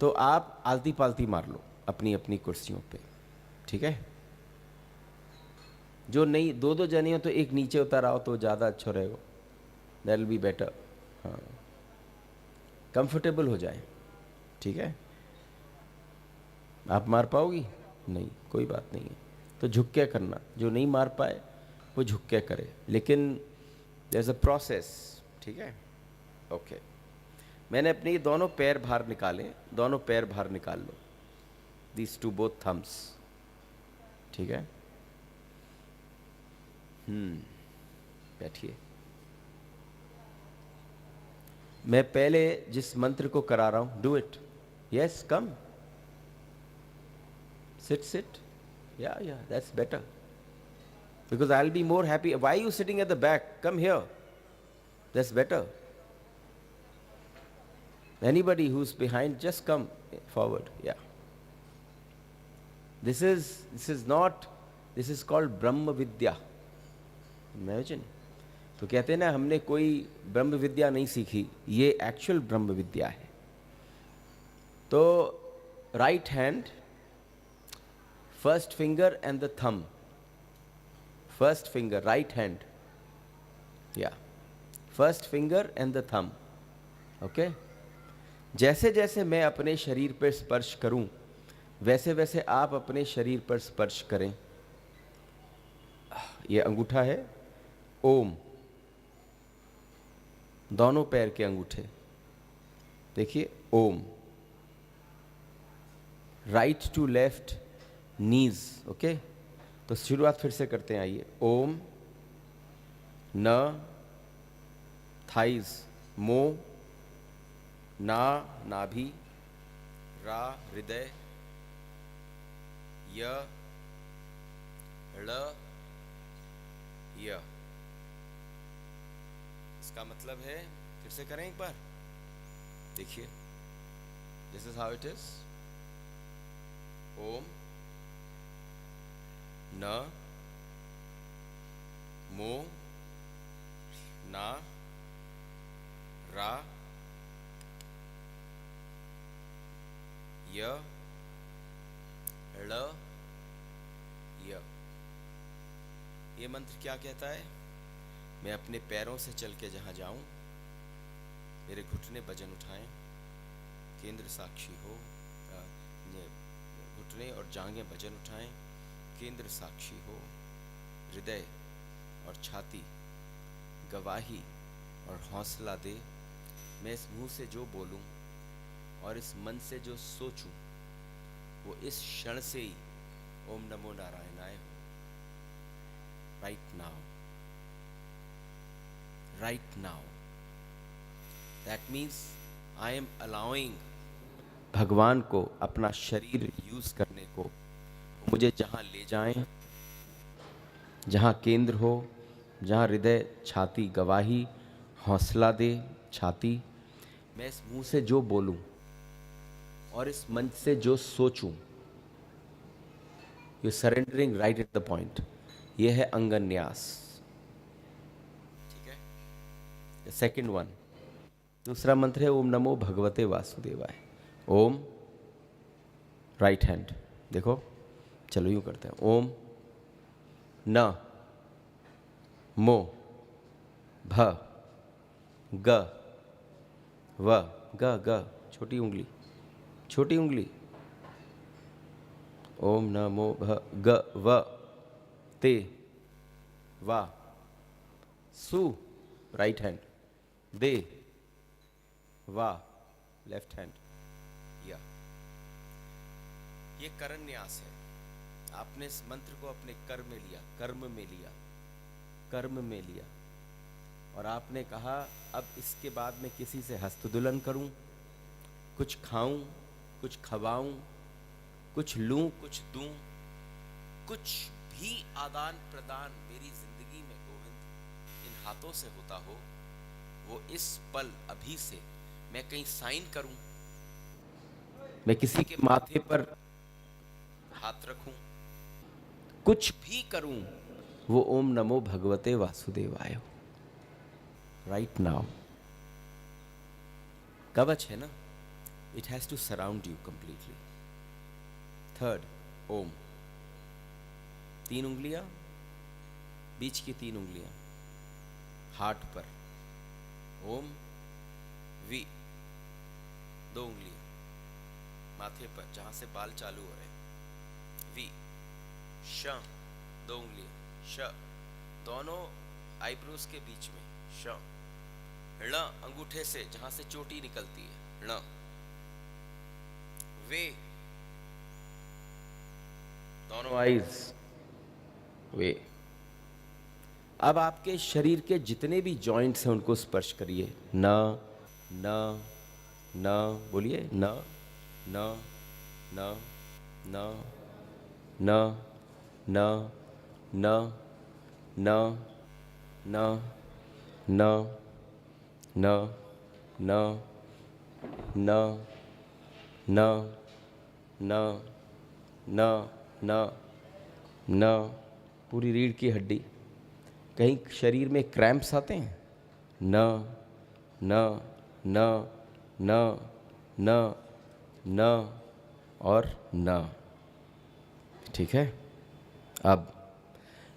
[SPEAKER 1] तो आप आलती पालती मार लो अपनी अपनी कुर्सियों पे, ठीक है। जो नहीं, दो दो जने हो तो एक नीचे उतर आओ तो ज़्यादा अच्छा रहेगा, दैट विल बी बेटर। हाँ, कंफर्टेबल हो जाए, ठीक है। आप मार पाओगी? नहीं, कोई बात नहीं है, तो झुक के करना। जो नहीं मार पाए वो झुक के करे, लेकिन देयर इज अ प्रोसेस, ठीक है। ओके, मैंने अपने ये दोनों पैर बाहर निकाले, दोनों पैर बाहर निकाल लो, दीज टू बोथ थम्स, ठीक है। बैठिए। मैं पहले जिस मंत्र को करा रहा हूं, do it. Yes, come, sit, yeah that's better, because I will be more happy. Why you sitting at the back? Come here, that's better. Anybody who is behind, just come forward, yeah. This is not, this is called Brahma Vidya. Imagine, तो कहते हैं ना, हमने कोई ब्रह्म विद्या नहीं सीखी, ये actual ब्रह्म विद्या है। तो right hand, first finger and the thumb, first finger, right hand, yeah first finger and the thumb, okay. जैसे जैसे मैं अपने शरीर पर स्पर्श करूं, वैसे वैसे आप अपने शरीर पर स्पर्श करें। ये अंगूठा है ओम, दोनों पैर के अंगूठे, देखिए Om. Right to left knees, okay. तो शुरुआत फिर से करते हैं, आइए। ओम, न, थाइज, मो, ना, नाभि, रा, हृदय, य, ळ, य। इसका मतलब है, फिर से करें एक बार, देखिए। This is how it is. Om, न, मो, ना, रा, य, ळ, य। ये मंत्र क्या कहता है? मैं अपने पैरों से चल के जहाँ जाऊं, मेरे घुटने वजन उठाएं, केंद्र साक्षी हो, घुटने और जांघें वजन उठाएं, केंद्र साक्षी हो, हृदय और छाती गवाही और हौसला दे। मैं इस मुंह से जो बोलूं और इस मन से जो सोचूं, वो इस क्षण से ही ओम नमो नारायणाय हो। Right now, right now. That means I am allowing भगवान को अपना शरीर यूज करने को, मुझे जहाँ ले जाएं, जहाँ केंद्र हो, जहाँ हृदय, छाती गवाही, हौसला दे, छाती। मैं इस मुंह से जो बोलूं और इस मन से जो सोचूं, you surrendering right at the point. ये है अंगन्यास, सेकेंड वन। दूसरा मंत्र है ओम नमो भगवते वासुदेवाय। ओम, राइट हैंड, देखो, चलो यूं करते हैं। ओम, न, मो, भ, ग, व, ग, छोटी उंगली, छोटी उंगली। ओम नमो भ, ग, व, ते, वा, सु, राइट हैंड, दे, वा, लेफ्ट हैंड, या। ये करन्यास है। आपने इस मंत्र को अपने कर्म में लिया, कर्म में लिया, कर्म में लिया। और आपने कहा अब इसके बाद मैं किसी से हस्तुलन करूं, कुछ खाऊं, कुछ खवाऊं, कुछ लूं, कुछ दूं, कुछ भी आदान प्रदान मेरी जिंदगी में गोविंद इन हाथों से होता हो, वो इस पल अभी से मैं कहीं साइन करूं, मैं किसी के माथे पर हाथ रखूं, कुछ भी करूं, वो ओम नमो भगवते वासुदेवाय हो। राइट नाउ कवच है ना, it has to surround you completely. Third, Om, 3 उंगलियां, बीच की 3 उंगलियां हार्ट पर, ओम, वी 2 उंगलियां माथे पर जहां से बाल चालू हो रहे हैं, वी, श 2 उंगलियां, श दोनों आईब्रोज के बीच में, श, ण अंगूठे से जहां से चोटी निकलती है, ण, वे दोनों आईज, वे। अब आपके शरीर के जितने भी जॉइंट्स हैं उनको स्पर्श करिए। न न न, बोलिए न न न न न न न न न न न न न न न न न न, पूरी रीढ़ की हड्डी। कहीं शरीर में क्रैम्प्स आते हैं? न न न न न न और न। ठीक है, अब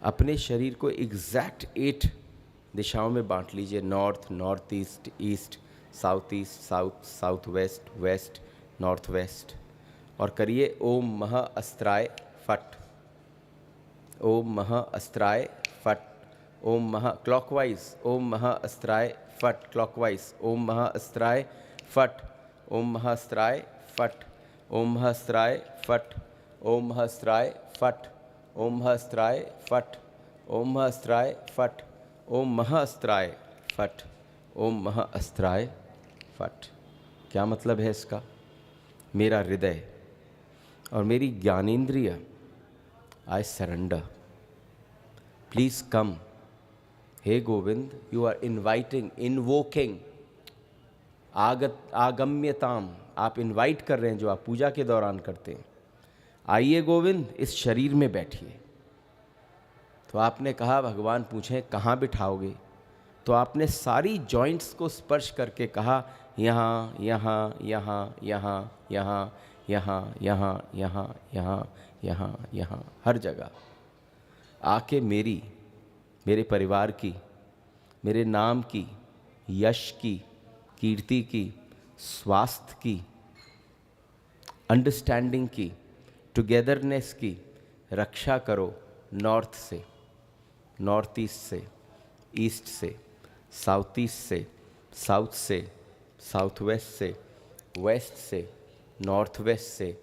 [SPEAKER 1] अपने शरीर को एग्जैक्ट 8 दिशाओं में बांट लीजिए। North, north east, east, south, south west, west, north west. और करिए ओम महा अस्त्राय फट, ओम महा अस्त्राय फट, ओम महा क्लॉकवाइज, ओम महा अस्त्राय फट क्लॉकवाइज, ओम महा अस्त्राय फट, ओम महा अस्त्राय फट, ओम महा अस्त्राय फट, ओम महा अस्त्राय फट, ओम महा अस्त्राय फट, ओम महा अस्त्राय फट, ओम महा अस्त्राय फट, ओम महा अस्त्राय फट। क्या मतलब है इसका? मेरा हृदय और मेरी ज्ञानेंद्रिय, आई सरेंडर, प्लीज कम। हे Govind, you are inviting, invoking, आगम्यताम, आप इनवाइट कर रहे हैं जो आप पूजा के दौरान करते हैं। आइए गोविंद, इस शरीर में बैठिए। तो आपने कहा, भगवान पूछें कहाँ बिठाओगे? तो आपने सारी जॉइंट्स को स्पर्श करके कहा, यहाँ यहाँ यहाँ यहाँ यहाँ यहाँ यहाँ यहाँ यहाँ यहाँ यहाँ, हर जगह आके मेरी, मेरे परिवार की, मेरे नाम की, यश की, कीर्ति की, स्वास्थ्य की, अंडरस्टैंडिंग की, टुगेदरनेस की रक्षा करो। नॉर्थ से, नॉर्थ ईस्ट से, ईस्ट से, साउथ ईस्ट से, साउथ से, साउथ वेस्ट से, वेस्ट से, नॉर्थ वेस्ट से,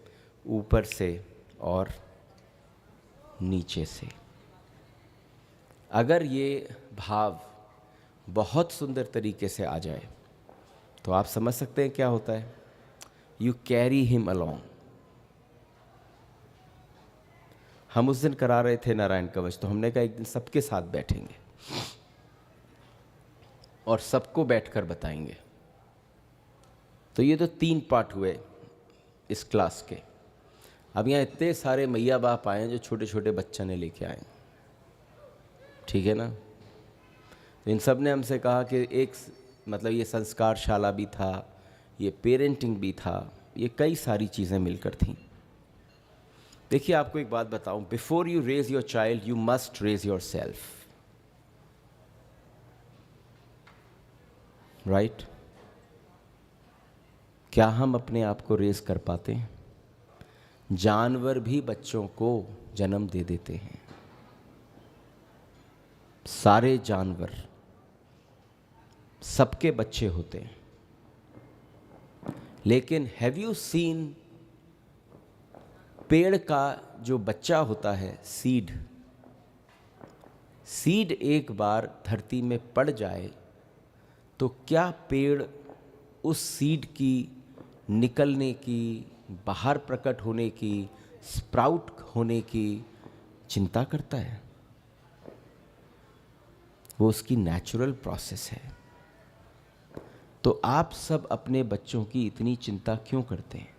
[SPEAKER 1] ऊपर से और नीचे से। अगर ये भाव बहुत सुंदर तरीके से आ जाए तो आप समझ सकते हैं क्या होता है। You carry him along. हम उस दिन करा रहे थे नारायण कवच, तो हमने कहा एक दिन सबके साथ बैठेंगे और सबको बैठकर बताएंगे। तो ये तो 3 पार्ट हुए इस क्लास के। अब यहाँ इतने सारे मैया बाप आए हैं जो छोटे छोटे बच्चे ने लेके आए, ठीक है ना। तो इन सब ने हमसे कहा कि एक मतलब ये संस्कारशाला भी था, ये पेरेंटिंग भी था, ये कई सारी चीज़ें मिलकर थीं। देखिए आपको एक बात बताऊं, before you raise your child you must raise yourself, right. क्या हम अपने आप को रेज कर पाते हैं? जानवर भी बच्चों को जन्म दे देते हैं, सारे जानवर, सबके बच्चे होते हैं। लेकिन हैव यू सीन, पेड़ का जो बच्चा होता है, सीड, सीड एक बार धरती में पड़ जाए तो क्या पेड़ उस सीड की निकलने की, बाहर प्रकट होने की, स्प्राउट होने की चिंता करता है? वो उसकी नेचुरल प्रोसेस है। तो आप सब अपने बच्चों की इतनी चिंता क्यों करते हैं?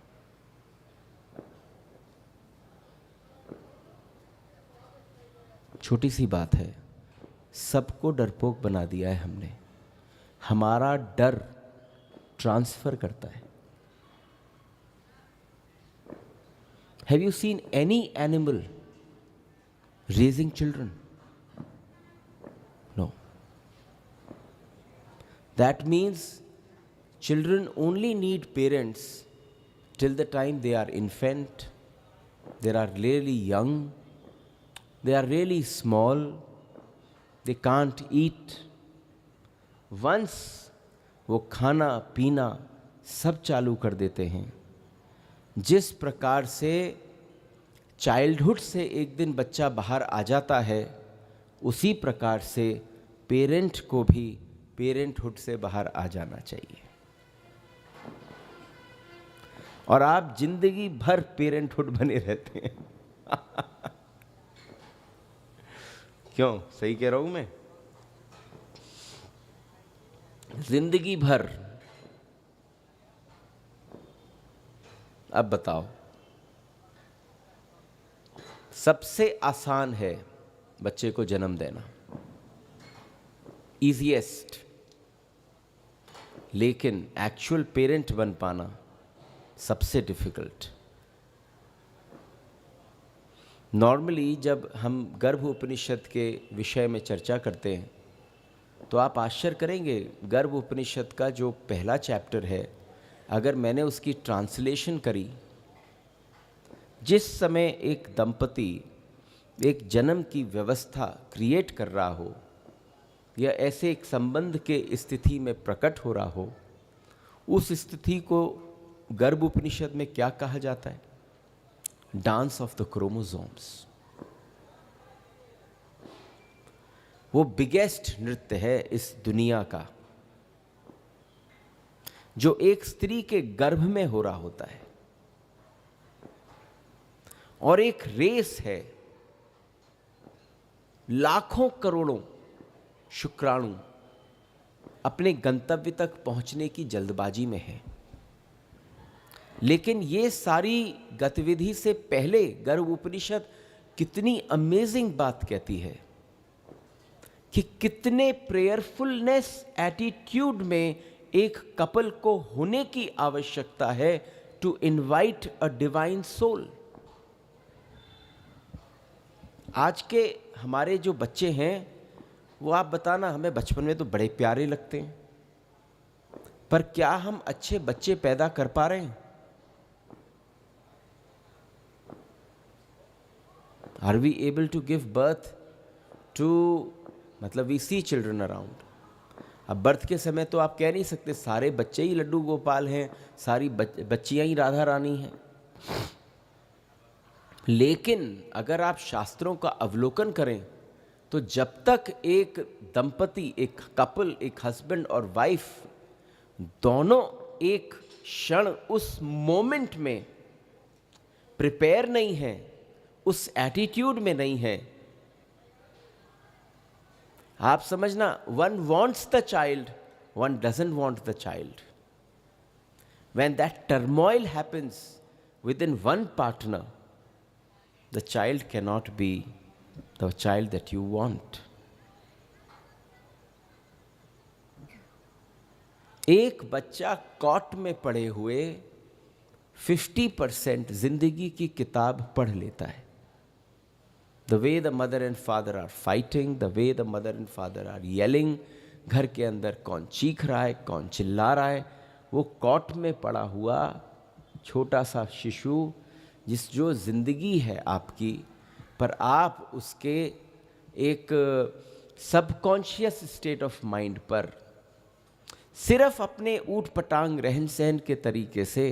[SPEAKER 1] छोटी सी बात है, सबको डरपोक बना दिया है हमने। हमारा डर ट्रांसफर करता है। Have you seen any animal raising children? No. That means children only need parents till the time they are infant, they are really young, they are really small, they can't eat. Once वो खाना पीना सब चालू कर देते हैं, जिस प्रकार से चाइल्डहुड से एक दिन बच्चा बाहर आ जाता है, उसी प्रकार से पेरेंट को भी पेरेंटहुड से बाहर आ जाना चाहिए। और आप जिंदगी भर पेरेंटहुड बने रहते हैं। क्यों? सही कह रहा हूं मैं? जिंदगी भर। अब बताओ, सबसे आसान है बच्चे को जन्म देना, इजीएस्ट, लेकिन एक्चुअल पेरेंट बन पाना सबसे डिफिकल्ट। नॉर्मली जब हम गर्भ उपनिषद के विषय में चर्चा करते हैं तो आप आश्चर्य करेंगे, गर्भ उपनिषद का जो पहला चैप्टर है, अगर मैंने उसकी ट्रांसलेशन करी, जिस समय एक दंपति एक जन्म की व्यवस्था क्रिएट कर रहा हो या ऐसे एक संबंध के स्थिति में प्रकट हो रहा हो, उस स्थिति को गर्भ उपनिषद में क्या कहा जाता है? Dance of the chromosomes. वो बिगेस्ट नृत्य है इस दुनिया का, जो एक स्त्री के गर्भ में हो रहा होता है, और एक रेस है, लाखों करोड़ों शुक्राणु अपने गंतव्य तक पहुंचने की जल्दबाजी में है। लेकिन ये सारी गतिविधि से पहले गर्भ उपनिषद कितनी अमेजिंग बात कहती है कि कितने प्रेयरफुलनेस एटीट्यूड में एक कपल को होने की आवश्यकता है to invite a divine soul. आज के हमारे जो बच्चे हैं, वो आप बताना, हमें बचपन में तो बड़े प्यारे लगते हैं, पर क्या हम अच्छे बच्चे पैदा कर पा रहे हैं? Are we able to give birth to, मतलब we see children around। अब बर्थ के समय तो आप कह नहीं सकते सारे बच्चे ही लड्डू गोपाल हैं, सारी बच्चियां ही राधा रानी हैं। लेकिन अगर आप शास्त्रों का अवलोकन करें तो जब तक एक दंपति, एक कपल, एक हस्बैंड और वाइफ दोनों एक क्षण उस मोमेंट में प्रिपेयर नहीं है, उस एटीट्यूड में नहीं है, आप समझना, one wants the child, one doesn't want the child. When that turmoil happens with in one partner, the child can not be the child that you want. एक बच्चा कॉट में पड़े हुए 50% जिंदगी की किताब पढ़ लेता है। The way the mother and father are fighting, the way the mother and father are yelling, घर के अंदर कौन चीख रहा है, कौन चिल्ला रहा है, वो कॉट में पड़ा हुआ छोटा सा शिशु, जो जिंदगी है आपकी, पर आप उसके एक सबकॉन्शियस स्टेट ऑफ माइंड पर सिर्फ अपने ऊट पटांग रहन सहन के तरीके से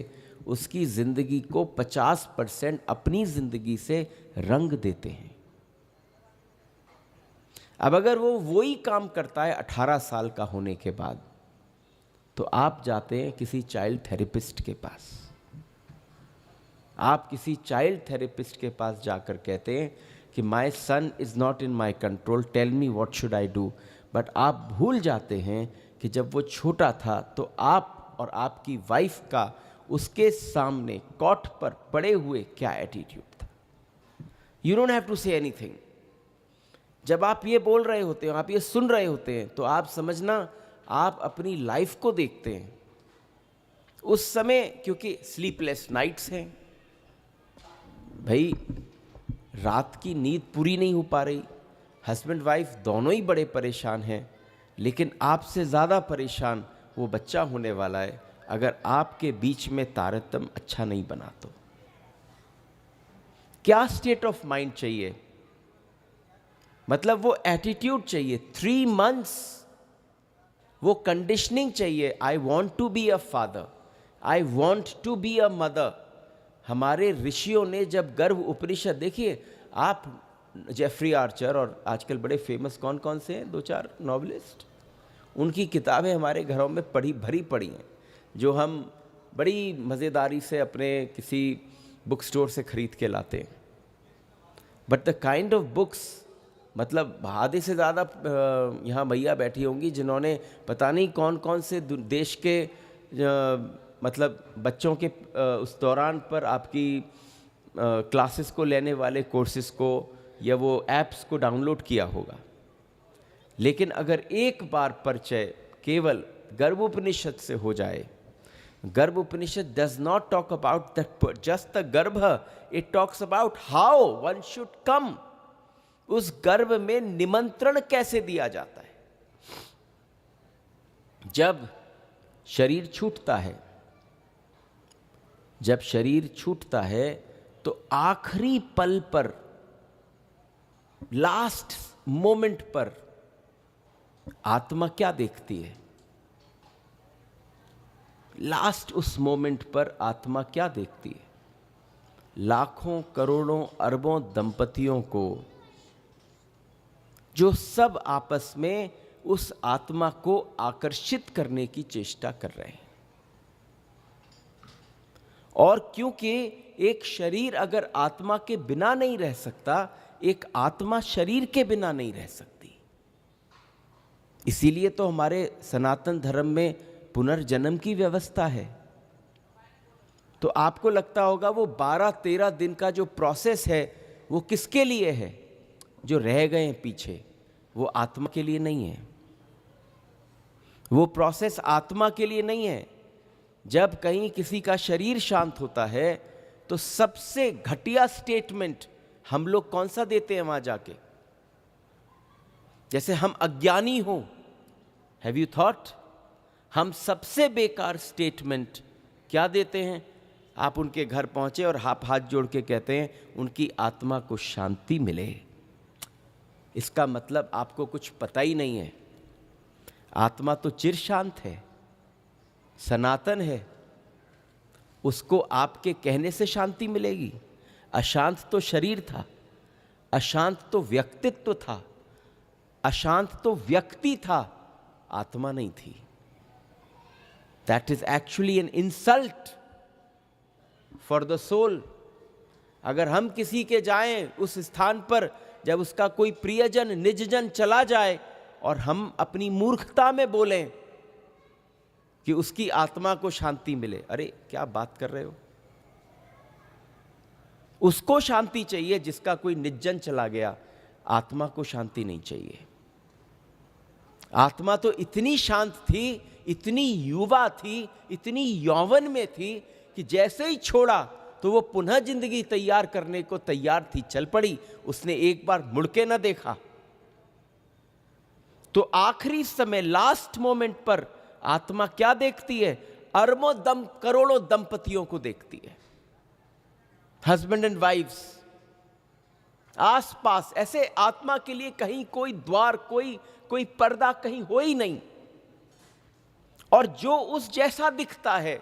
[SPEAKER 1] उसकी ज़िंदगी को 50% अपनी ज़िंदगी से रंग देते हैं। अब अगर वो वही काम करता है 18 साल का होने के बाद, तो आप जाते हैं किसी चाइल्ड थेरेपिस्ट के पास। आप किसी चाइल्ड थेरेपिस्ट के पास जाकर कहते हैं कि my son is not in my control, tell me what should I do. But आप भूल जाते हैं कि जब वो छोटा था तो आप और आपकी वाइफ का उसके सामने कॉट पर पड़े हुए क्या एटीट्यूड था। You don't have to say anything. जब आप ये बोल रहे होते हैं, आप ये सुन रहे होते हैं, तो आप समझना आप अपनी लाइफ को देखते हैं उस समय, क्योंकि स्लीपलेस नाइट्स हैं भाई, रात की नींद पूरी नहीं हो पा रही, हस्बैंड वाइफ दोनों ही बड़े परेशान हैं, लेकिन आपसे ज़्यादा परेशान वो बच्चा होने वाला है अगर आपके बीच में तारतम्य अच्छा नहीं बना तो। क्या स्टेट ऑफ माइंड चाहिए, मतलब वो एटीट्यूड चाहिए। 3 months वो कंडीशनिंग चाहिए। I want to be a father, I want to be a mother. हमारे ऋषियों ने जब गर्भ उपनिषद, देखिए आप जेफरी आर्चर और आजकल बड़े फेमस कौन कौन से हैं 2-4 नॉवलिस्ट, उनकी किताबें हमारे घरों में भरी पड़ी हैं, जो हम बड़ी मज़ेदारी से अपने किसी बुक स्टोर से ख़रीद के लाते हैं। But the kind of books, मतलब आधे से ज़्यादा यहाँ भैया बैठी होंगी जिन्होंने पता नहीं कौन कौन से देश के मतलब बच्चों के उस दौरान पर आपकी क्लासेस को लेने वाले कोर्सेज को या वो ऐप्स को डाउनलोड किया होगा। लेकिन अगर एक बार परिचय केवल गर्भोपनिषद से हो जाए, Garbhopanishad does not talk about that just the गर्भ, it talks about how one should come. उस गर्भ में निमंत्रण कैसे दिया जाता है। जब शरीर छूटता है, जब शरीर छूटता है तो आखिरी पल पर, लास्ट मोमेंट पर आत्मा क्या देखती है। लास्ट उस मोमेंट पर आत्मा क्या देखती है। लाखों करोड़ों अरबों दंपतियों को जो सब आपस में उस आत्मा को आकर्षित करने की चेष्टा कर रहे हैं। और क्योंकि एक शरीर अगर आत्मा के बिना नहीं रह सकता, एक आत्मा शरीर के बिना नहीं रह सकती। इसीलिए तो हमारे सनातन धर्म में पुनर्जन्म की व्यवस्था है। तो आपको लगता होगा वो 12-13 दिन का जो प्रोसेस है वो किसके लिए है, जो रह गए हैं पीछे, वो आत्मा के लिए नहीं है। वो प्रोसेस आत्मा के लिए नहीं है। जब कहीं किसी का शरीर शांत होता है तो सबसे घटिया स्टेटमेंट हम लोग कौन सा देते हैं वहां जाके, जैसे हम अज्ञानी हो। हैव यू थॉट, हम सबसे बेकार स्टेटमेंट क्या देते हैं। आप उनके घर पहुंचे और आप हाथ जोड़ के कहते हैं उनकी आत्मा को शांति मिले। इसका मतलब आपको कुछ पता ही नहीं है। आत्मा तो चिर शांत है, सनातन है, उसको आपके कहने से शांति मिलेगी। अशांत तो शरीर था, अशांत तो व्यक्तित्व था, अशांत तो व्यक्ति था, आत्मा नहीं थी। That is actually an insult for the soul. अगर हम किसी के जाएं उस स्थान पर जब उसका कोई प्रियजन निजजन चला जाए और हम अपनी मूर्खता में बोलें कि उसकी आत्मा को शांति मिले, अरे क्या बात कर रहे हो। उसको शांति चाहिए जिसका कोई निजजन चला गया, आत्मा को शांति नहीं चाहिए। आत्मा तो इतनी शांत थी, इतनी युवा थी, इतनी यौवन में थी कि जैसे ही छोड़ा तो वो पुनः जिंदगी तैयार करने को तैयार थी, चल पड़ी। उसने एक बार मुड़ के न देखा। तो आखिरी समय, लास्ट मोमेंट पर आत्मा क्या देखती है, अरबों करोड़ों दंपतियों को देखती है, हस्बैंड एंड वाइफ्स आसपास। ऐसे आत्मा के लिए कहीं कोई द्वार, कोई पर्दा कहीं हो ही नहीं। और जो उस जैसा दिखता है,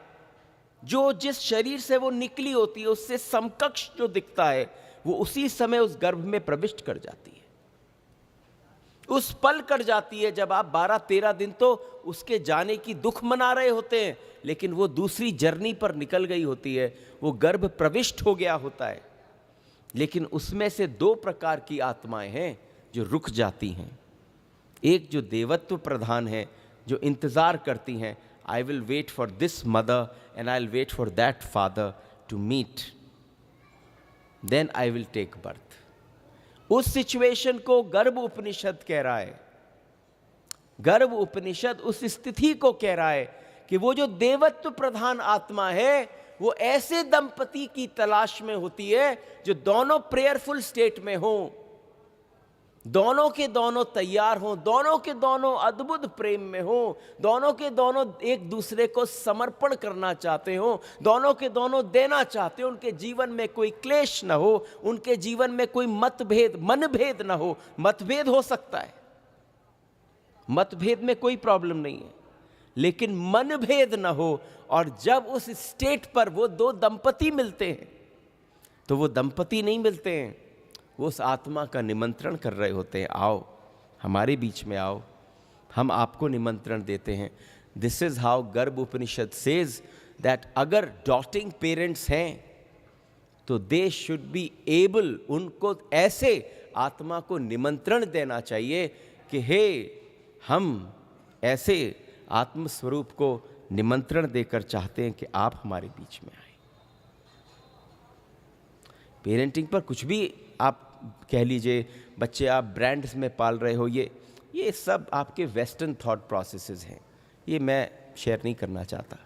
[SPEAKER 1] जो जिस शरीर से वो निकली होती है उससे समकक्ष जो दिखता है, वो उसी समय उस गर्भ में प्रविष्ट कर जाती है। उस पल कट जाती है जब आप 12-13 दिन तो उसके जाने की दुख मना रहे होते हैं, लेकिन वो दूसरी जर्नी पर निकल गई होती है, वो गर्भ प्रविष्ट हो गया होता है। लेकिन उसमें से 2 प्रकार की आत्माएं हैं जो रुक जाती हैं। एक जो देवत्व प्रधान है, जो इंतज़ार करती हैं, I will wait for this mother and I will wait for that father to meet, then I will take birth. उस सिचुएशन को गर्भ उपनिषद कह रहा है। गर्भ उपनिषद उस स्थिति को कह रहा है कि वो जो देवत्व प्रधान आत्मा है, वो ऐसे दंपति की तलाश में होती है जो दोनों प्रेयरफुल स्टेट में हों, दोनों के दोनों तैयार हों, दोनों के दोनों अद्भुत प्रेम में हों, दोनों के दोनों एक दूसरे को समर्पण करना चाहते हों, दोनों के दोनों देना चाहते हो, उनके जीवन में कोई क्लेश ना हो, उनके जीवन में कोई मतभेद मनभेद ना हो। मतभेद हो सकता है, मतभेद में कोई प्रॉब्लम नहीं है, लेकिन मनभेद ना हो। और जब उस स्टेट पर वो 2 दंपति मिलते हैं, तो वो दंपति नहीं मिलते हैं, वो उस आत्मा का निमंत्रण कर रहे होते हैं, आओ हमारे बीच में आओ, हम आपको निमंत्रण देते हैं। दिस इज हाउ गर्भ उपनिषद सेज दैट अगर डॉटिंग पेरेंट्स हैं तो दे शुड बी एबल, उनको ऐसे आत्मा को निमंत्रण देना चाहिए कि हे, हम ऐसे आत्मस्वरूप को निमंत्रण देकर चाहते हैं कि आप हमारे बीच में आए। पेरेंटिंग पर कुछ भी आप कह लीजिए, बच्चे आप ब्रांड्स में पाल रहे हो, ये सब आपके वेस्टर्न थॉट प्रोसेसेस हैं, ये मैं शेयर नहीं करना चाहता।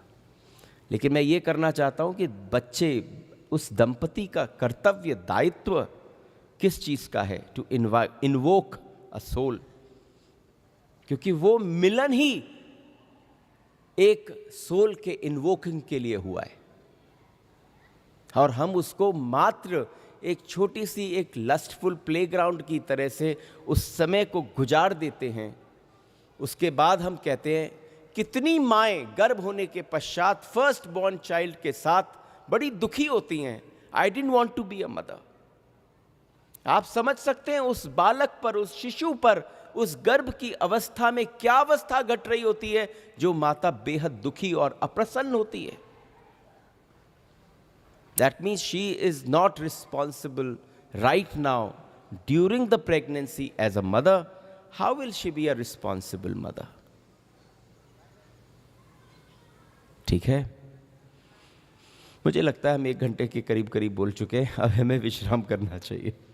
[SPEAKER 1] लेकिन मैं ये करना चाहता हूँ कि बच्चे, उस दंपति का कर्तव्य दायित्व किस चीज़ का है, टू इन्वोक अ सोल, क्योंकि वो मिलन ही एक सोल के इन्वोकिंग के लिए हुआ है। और हम उसको मात्र एक छोटी सी एक लस्टफुल प्लेग्राउंड की तरह से उस समय को गुजार देते हैं। उसके बाद हम कहते हैं, कितनी माएँ गर्भ होने के पश्चात फर्स्ट बॉर्न चाइल्ड के साथ बड़ी दुखी होती हैं, I didn't want to be a mother. आप समझ सकते हैं उस बालक पर, उस शिशु पर, उस गर्भ की अवस्था में क्या अवस्था घट रही होती है, जो माता बेहद दुखी और अप्रसन्न होती है। That means she is not responsible right now during the pregnancy as a mother. How will she be a responsible mother? ठीक है, मुझे लगता है हम 1 घंटे के करीब बोल चुके हैं, अब हमें विश्राम करना चाहिए।